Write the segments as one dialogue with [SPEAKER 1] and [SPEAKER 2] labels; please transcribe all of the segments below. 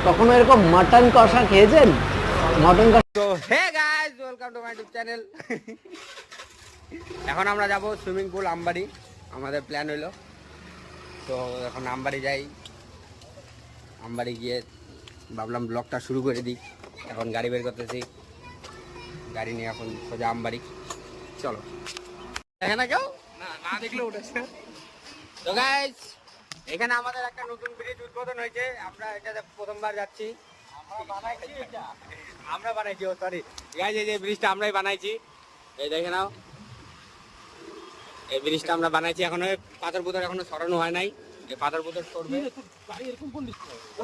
[SPEAKER 1] কখনো এরকম মাটন কষা খেয়েছেন? মাটন কষা।
[SPEAKER 2] তো hey guys, welcome to my YouTube channel. এখন আমরা যাব সুইমিং পুল আমবাড়ি, আমাদের প্ল্যান হইলো। তো এখন আমবাড়ি যাই, আমবাড়ি গিয়ে ভাবলাম ব্লগটা শুরু করে দিই। এখন গাড়ি বের করতেছি, গাড়ি নিয়ে এখন সোজা আমবাড়ি। চলো। দেখে না কেউ? না দেখলে উঠেছে। তো গাইস, এখানে আমাদের একটা নতুন ব্রিজ উদ্বোধন হয়েছে, আমরা এটাতে প্রথমবার যাচ্ছি। আমরা বানাইছি, ও সরি গাইস, এই যে ব্রিজটা আমরাই বানাইছি। এই দেখে নাও, এই ব্রিজটা আমরা বানাইছি। এখনো পাথর পুতর এখনো সরানো হয় নাই, এই পাথর পুতর সরবে।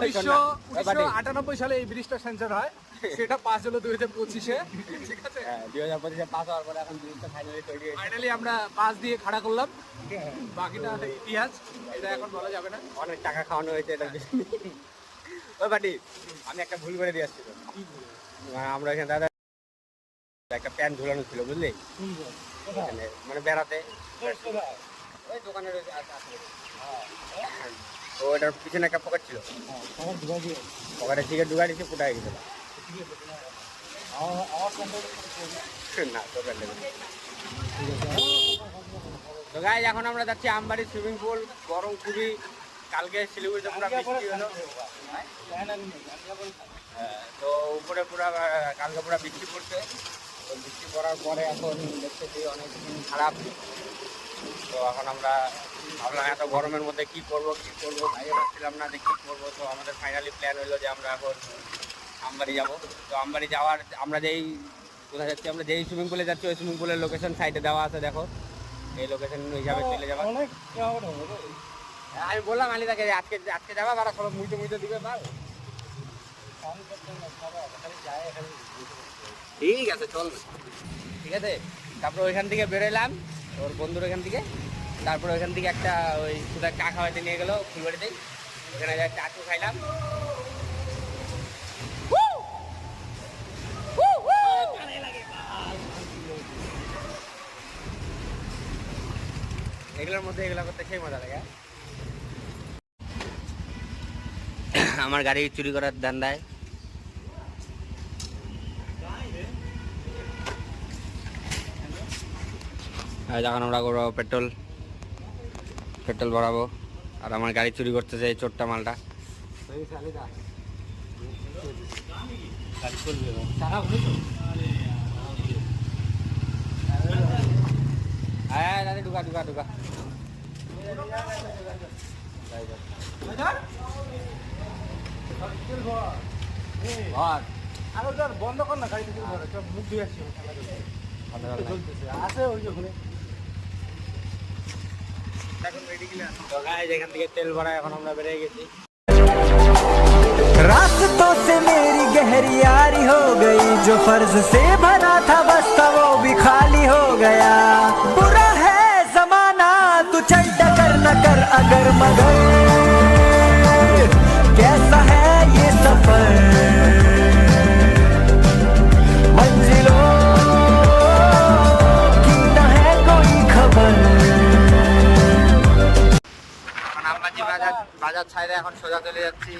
[SPEAKER 3] 1998 সালে এই ব্রিজটা সেন্সার হয়, সেটা পাস হলো 2025-এ। ঠিক আছে,
[SPEAKER 2] 2025-এ পাস হওয়ার পরে এখন ব্রিজটা ফাইনালি তৈরি হয়েছে।
[SPEAKER 3] ফাইনালি আমরা পাস দিয়ে খাড়া করলাম, বাকিটা ইতিহাস, এটা এখন বলা যাবে না।
[SPEAKER 2] অনেক টাকা খাওয়ানো হয়েছে এটা। ওই বাটি, আমি একটা ভুল করে দিয়ে আসছি। আমরা এখানে দাদা একটা প্যান্ট ঝুলানো ছিল, বুঝলি, মানে বেড়াতে ওই দোকানের তো ওটার পিছনে একটা পকেট ছিল, পকেটে সিগারেট ঢুকা দিচ্ছে, ফুটা গেছিল। না তো গাইস, এখন আমরা যাচ্ছি আমবাড়ি সুইমিং পুল। গরম খুবই, কালকে শিলিগুড়িতে পুরো বৃষ্টি হলো। তো উপরে পুরো কালকে পুরো বৃষ্টি পড়ছে। তো বৃষ্টি পড়ার পরে এখন দেখতেছি অনেক খারাপ। তো এখন আমরা ভাবলাম এত গরমের মধ্যে কি করবো ভাইয়ে ভাবছিলাম না যে কী করবো। তো আমাদের ফাইনালি প্ল্যান হলো যে আমরা এখন আমবাড়ি যাবো। তো আমবাড়ি যাওয়ার আমরা কোথায় যাচ্ছি, আমরা যেই সুইমিং পুলে যাচ্ছি ওই সুইমিং পুলের লোকেশন সাইডে দেওয়া আছে, দেখো। এই লোকেশন হিসাবে চলে যাবো। আমি বললাম আলিদাকে আজকে যাবা, বারা সব মুইতে দিবে বাল। ঠিক আছে, চল, ঠিক আছে। তারপর ওইখান থেকে বেরোলাম, ওর বন্ধুর ওইখান থেকে। তারপর ওইখান থেকে একটা ওই কোথায় চা খাওয়াইতে নিয়ে গেলো ফুলবাড়িতেই, ওখানে যা চাটু খাইলাম। এগুলোর মধ্যে এগুলো করতে সেই মজা লাগে। আমার গাড়ি চুরি করার ধান্দায় যখন আমরা করবো পেট্রোল ভরাবো, আর আমার গাড়ি চুরি করতেছে এই ছোট্টা মালটা। হ্যাঁ দাদি, ঢুকা
[SPEAKER 3] বন্ধ কর না, গাড়ি থেকে মুখ দিয়ে আসছি, আছে ওই ওখানে।
[SPEAKER 2] এখান থেকে তেল ভরা এখন আমরা বেরিয়ে গেছি।
[SPEAKER 4] रास्तों से मेरी गहरी यारी हो गई, जो फर्ज से भरा था बस्ता वो भी खाली हो गया। बुरा है जमाना, तू चल टकर न कर अगर मगर, कैसा है ये सफर, मंजिलों की न है कोई खबर।
[SPEAKER 2] বাজার ছাইরে এখন সোজা চলে যাচ্ছি।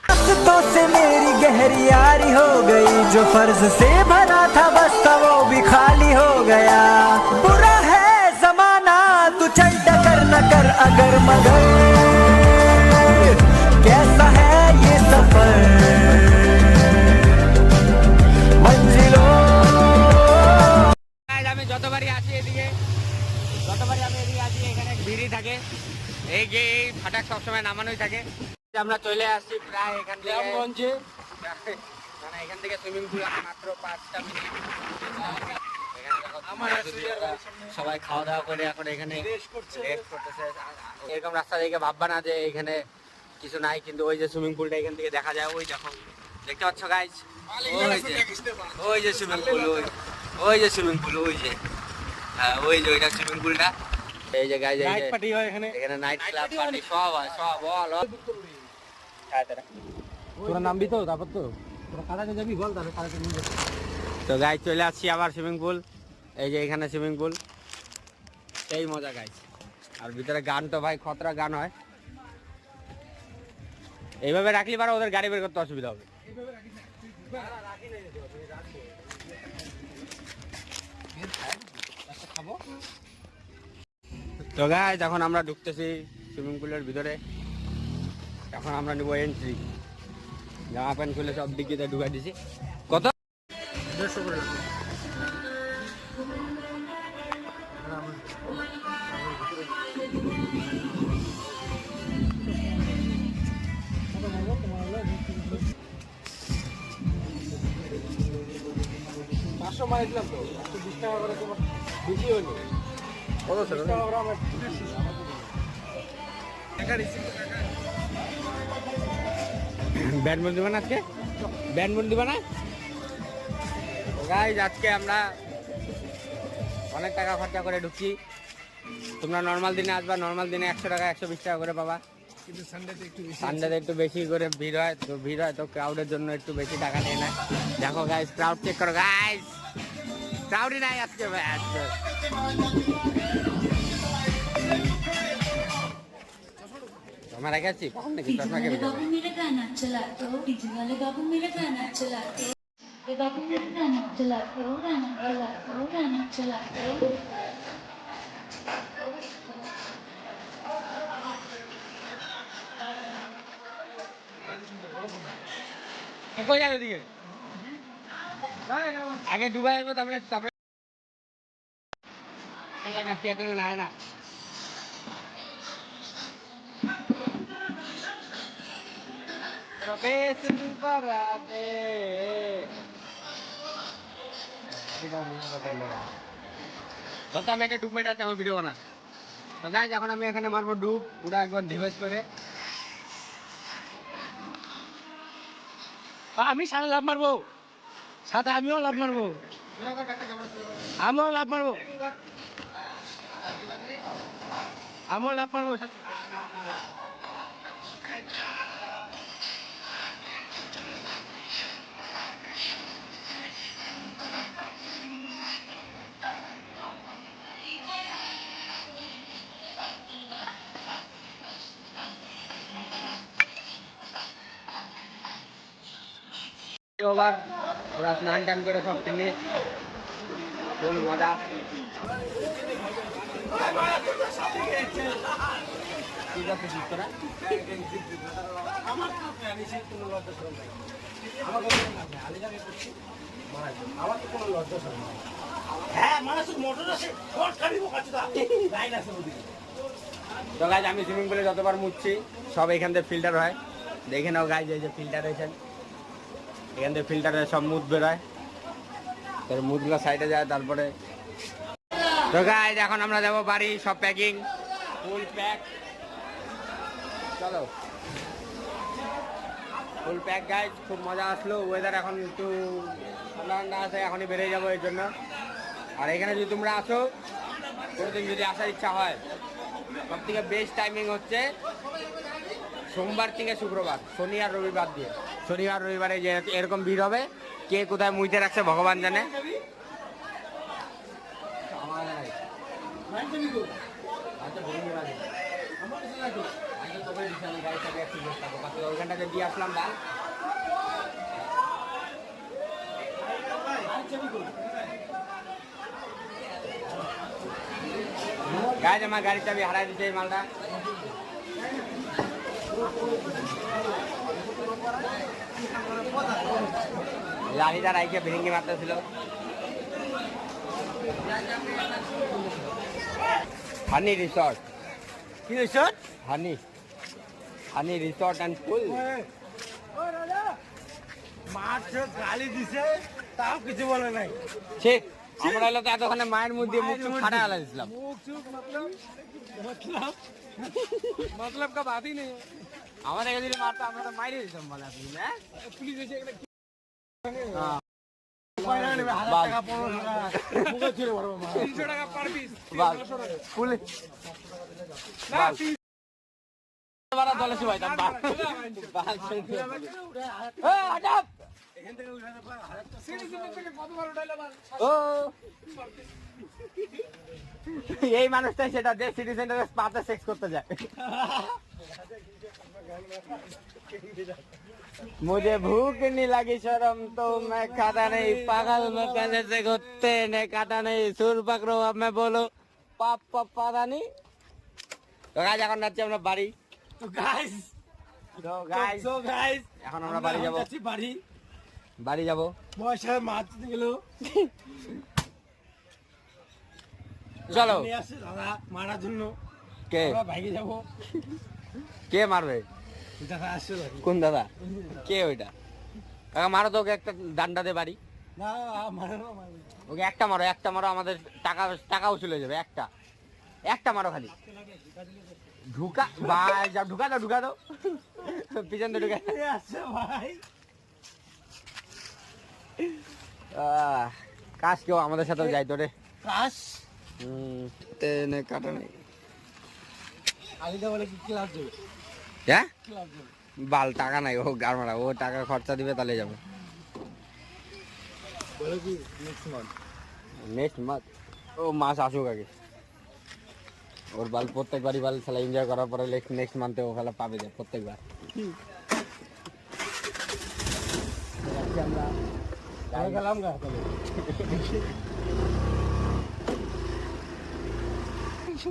[SPEAKER 4] रास्तों से मेरी गहरी यारी हो गई, जो फर्ज से भरा था बस्ता वो भी खाली हो गया। बुरा है जमाना, तू चल टकर न कर अगर मगर, कैसा है ये सफर, मंजिलों।
[SPEAKER 2] আমি যতবারই আসি এদিকে এখানে ভিড়ই থাকে। এই যে এই ফাটাক সবসময় নামানোই থাকে। আমরা চলে আসছি প্রায় এখান থেকে
[SPEAKER 3] গ্রামগঞ্জে,
[SPEAKER 2] মানে এখান থেকে সুইমিং পুল মাত্র 5টা মিনিট। সবাই খাওয়া দাওয়া করে এখন এখানে রেস্ট করতেছে। এরকম রাস্তা দেখে ভাববা না যে এখানে কিছু নাই, কিন্তু ওই যে সুইমিং পুলটা এখান থেকে দেখা যায়, ওই দেখো, দেখতে পাচ্ছ গাইস, ওই যে সুইমিং পুল, ওই যে সুইমিং পুল, ওই যে ওইটা সুইমিং পুলটা। এই যে গাইস,
[SPEAKER 3] নাইট পার্টি হয় এখানে,
[SPEAKER 2] এখানে নাইট ক্লাব পার্টি সব হয়, সব বল।
[SPEAKER 3] তোরা নামবি তো, তারপর তো তোরা কাদাতে যাবি, বল তাহলে কাদাতে নিয়ে যাবি।
[SPEAKER 2] তো গাইস চলে আসছি আবার সুইমিং পুল। এই যে এখানে সুইমিং পুল, সেই মজা গাইস। আর ভিতরে গান তো ভাই খতরা গান হয়। এইভাবে রাখলে পারো ওদের গাড়ি বের করতে অসুবিধা হবে। তো গাইস এখন আমরা ঢুকতেছি সুইমিং পুলের ভিতরে। এখন আমরা নেবো এন্ট্রি। জামা প্যান্ট খুলে সব ডিকিতে ঢুকাই দিছি। কত?
[SPEAKER 3] 150 করে লাগবে। পাঁচশো মাইল দিলাম তো, 120 টাকা করে তোমার বেশি হলো। কত টাকা করে আমার টাকা রিসিভ টাকা।
[SPEAKER 2] ব্যান্ড দিবা না আজকে? ব্যান্ড দিবা না? গাইস আজকে আমরা অনেক টাকা খরচা করে ঢুকছি। তোমরা নর্মাল দিনে আসবা, নর্মাল দিনে 100 টাকা 120 টাকা করে পাবা,
[SPEAKER 3] কিন্তু সানডেতে একটু বেশি।
[SPEAKER 2] সানডেতে একটু বেশি করে ভিড় হয়, তো ভিড় হয় তো ক্রাউডের জন্য একটু বেশি টাকা নিয়ে নেয়। দেখো গাইস, ক্রাউড চেক করো গাইস, ক্রাউডই নাই আজকে ব্যাস। তোমার আগে আছি কখন নাকি
[SPEAKER 5] डीजे
[SPEAKER 2] চশমা কে
[SPEAKER 5] वाले बाबू मेरा गाना चलाते हो, डीजे वाले बाबू मेरा गाना चलाते हो, ये बाबू मेरा गाना चलाते हो, गाना चलाते हो, गाना चलाते हो।
[SPEAKER 2] কই যাবে দিকে? আগে দুবাই আসবো, তারপরে তারপরে থিয়েটারে নাই না। আমি একটা ডুব মেটাতে আমার ভিডিও বানা। তো গাইস এখন আমি এখানে মারবো ডুব, পুরো একবার ডিভাইস করে।
[SPEAKER 3] আমি সাথে লাভ মারবো, সাথে আমিও লাভ মারবো, আমিও লাভ মারবো, আমিও লাভ মারবো।
[SPEAKER 2] ওবার ওরা স্নান টান করে সব কিনে ফুল মজা। ঠিক আছে তোরা তো গাইজ আমি সুইমিং পুলে যতবার মুছছি সব এখান থেকে ফিল্টার হয়। দেখে নাও গাইজ, এই যে ফিল্টার হয়েছেন, এখান থেকে ফিল্টারে সব মুদ বেরোয়, তার মুদগুলো সাইডে যায়। তারপরে তো গাইজ এখন আমরা যাবো বাড়ি, সব প্যাকিং ফুল প্যাক। চলো ফুল প্যাক গাইজ, খুব মজা আসলো। ওয়েদার এখন একটু ঠান্ডা ঠান্ডা আছে, এখনই বেরিয়ে যাবো এর জন্য। আর এখানে যদি তোমরা আসো, কোনোদিন যদি আসার ইচ্ছা হয়, সব থেকে বেস্ট টাইমিং হচ্ছে সোমবার থেকে শুক্রবার, শনি আর রবিবার দিয়ে। শনি আর রবিবারে যে এরকম ভিড় হবে, কে কোথায় মুইতে রাখছে ভগবান জানে। ওইখানটাকে দিয়ে আসলাম ডাল। গাইজ আমার গাড়ির চাবি হারাই দিচ্ছে এই মালটা। লালিটা রাইকে ভেঙে মারতেছিল। Honey resort.
[SPEAKER 3] কি resort?
[SPEAKER 2] Honey resort and pool.
[SPEAKER 3] মাছ গালি দিছে, তাও কিছু বলে নাই।
[SPEAKER 2] ঠিক আমরা এলো তো এতক্ষণে মায়ের মুখ দিয়ে মুখ চুপ ফাটা গেলা দিছিলাম।
[SPEAKER 3] মুখ চুপ मतलब का बात ही नहीं है।
[SPEAKER 2] আমাদের যদি মারতো আমরা তো মাইরে দিতাম বলে আপনি না।
[SPEAKER 3] पुलिस ऐसे एक
[SPEAKER 2] হ্যাঁ।
[SPEAKER 3] 1000 টাকা 1500 টাকা মুখে ছিড়ে মারবো। 300 টাকা পার পিস, 300 টাকা
[SPEAKER 2] পুলিশ
[SPEAKER 3] না।
[SPEAKER 2] বারা দলে শুবাইতাম বাল। হঠাৎ
[SPEAKER 3] এখান থেকে উঠাতে পারে 1000 সিটিজেন থেকে কতবার উঠাইলে মার।
[SPEAKER 2] ও এই মানুষটাই সেটা যে সিটি সেন্টারে স্পাতে সেক্স করতে যায়।
[SPEAKER 1] मुझे भूख नहीं लगी शर्म तो मैं खाता नहीं पागल मैं पहले से कुत्ते ने काटा नहीं सुर पकड़ो अब मैं बोलो पाप पाप पता नहीं তো গাইস এখন যাচ্ছি আমরা বাড়ি
[SPEAKER 3] তো গাইস
[SPEAKER 1] এখন আমরা বাড়ি যাব বাড়ি যাব
[SPEAKER 3] পয়সা মারতে গেল
[SPEAKER 1] চলো
[SPEAKER 3] নিয়ে আসছে দাদা মারার জন্য
[SPEAKER 1] কে
[SPEAKER 3] আমরা বাইকে যাব
[SPEAKER 1] কে মারবে
[SPEAKER 3] দাদা আসছে
[SPEAKER 1] কোন দাদা কে ওইটা কাকা মারো তো ওকে একটা ডান্ডা দে বাড়ি
[SPEAKER 3] না মারো
[SPEAKER 1] ওকে একটা মারো আমাদের টাকাও চলে যাবে একটা মারো খালি ঢুকা ভাই যা ঢুকা দাও পিছন দিয়ে ঢুকা
[SPEAKER 3] আসছে ভাই
[SPEAKER 1] কাজ কেউ আমাদের সাথেও যাই তো রে
[SPEAKER 3] কাশ
[SPEAKER 1] তেনে কাটা নেই
[SPEAKER 3] আলিদা বলে কি ক্লাস যাবে
[SPEAKER 1] হ্যাঁ
[SPEAKER 3] ক্লাস যাবে
[SPEAKER 1] বাল টাকা নাই ও গার মারা ও টাকা খরচা দিবে তাহলে যাবে
[SPEAKER 3] বলে কি নেক্সট মান্থ
[SPEAKER 1] ও মাস আসুক আগে ওর বাল প্রত্যেকবারই বাল খেলা এনজয় করার পরে নেক্সট মান্থে ও খেলা পাবে যায় প্রত্যেকবার
[SPEAKER 3] আমরা গেলাম গা তাহলে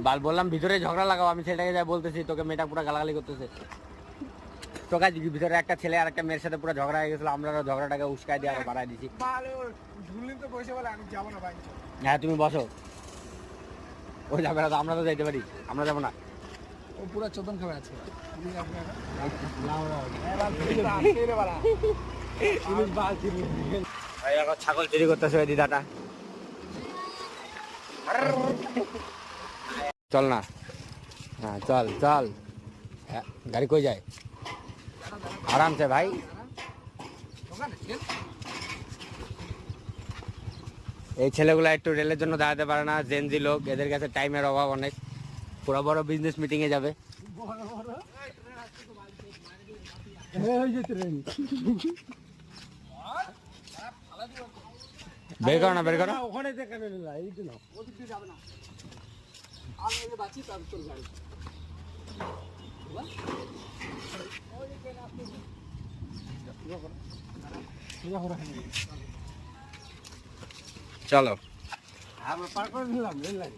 [SPEAKER 1] বাল বললাম ভিতরে ঝগড়া লাগাও আমি ছেলেটাকে যা বলতেছি তোকে মেয়েটা পুরো গালাগালি করতেছে তোকে ভিতরে একটা ছেলে আর একটা মেয়ের সাথে পুরো ঝগড়া হয়ে গেছিল আমরা ঝগড়াটাকে উস্কাই দিয়ে আরো বাড়াই দিছি
[SPEAKER 3] ভালো ঝুলিন তো বসে বলে আমি যাবো না ভাই
[SPEAKER 1] হ্যাঁ তুমি বসো ও যাবে না তো আমরা তো যাইতে পারি আমরা যাবো না
[SPEAKER 3] ও পুরো চোদন খাবে আছে
[SPEAKER 1] ভাই এখন ছাগল চুরি করতেছে ওই দিদাটা চল না হ্যাঁ চল হ্যাঁ, গাড়ি কই যায় আরামসে ভাই এই ছেলেগুলো একটু রেলের জন্য দাঁড়াতে পারে না জেনজি লোক এদের কাছে টাইমের অভাব অনেক পুরো বড় বিজনেস মিটিং এ যাবে বের করো না
[SPEAKER 3] ওখানে দেখে নিল এই তো না ওদিক দিয়ে যাবে না আমি এই বাঁচি তার তোর গাড়ি
[SPEAKER 1] চলো
[SPEAKER 3] আমরা পার করে নিলাম রেল লাইন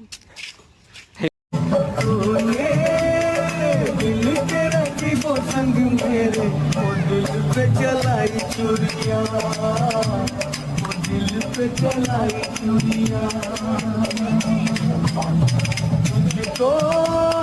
[SPEAKER 4] दिल के रंगी वो संग मेरे वो दिल पे चलाई चूड़ियां वो दिल पे चलाई चूड़ियां तुझको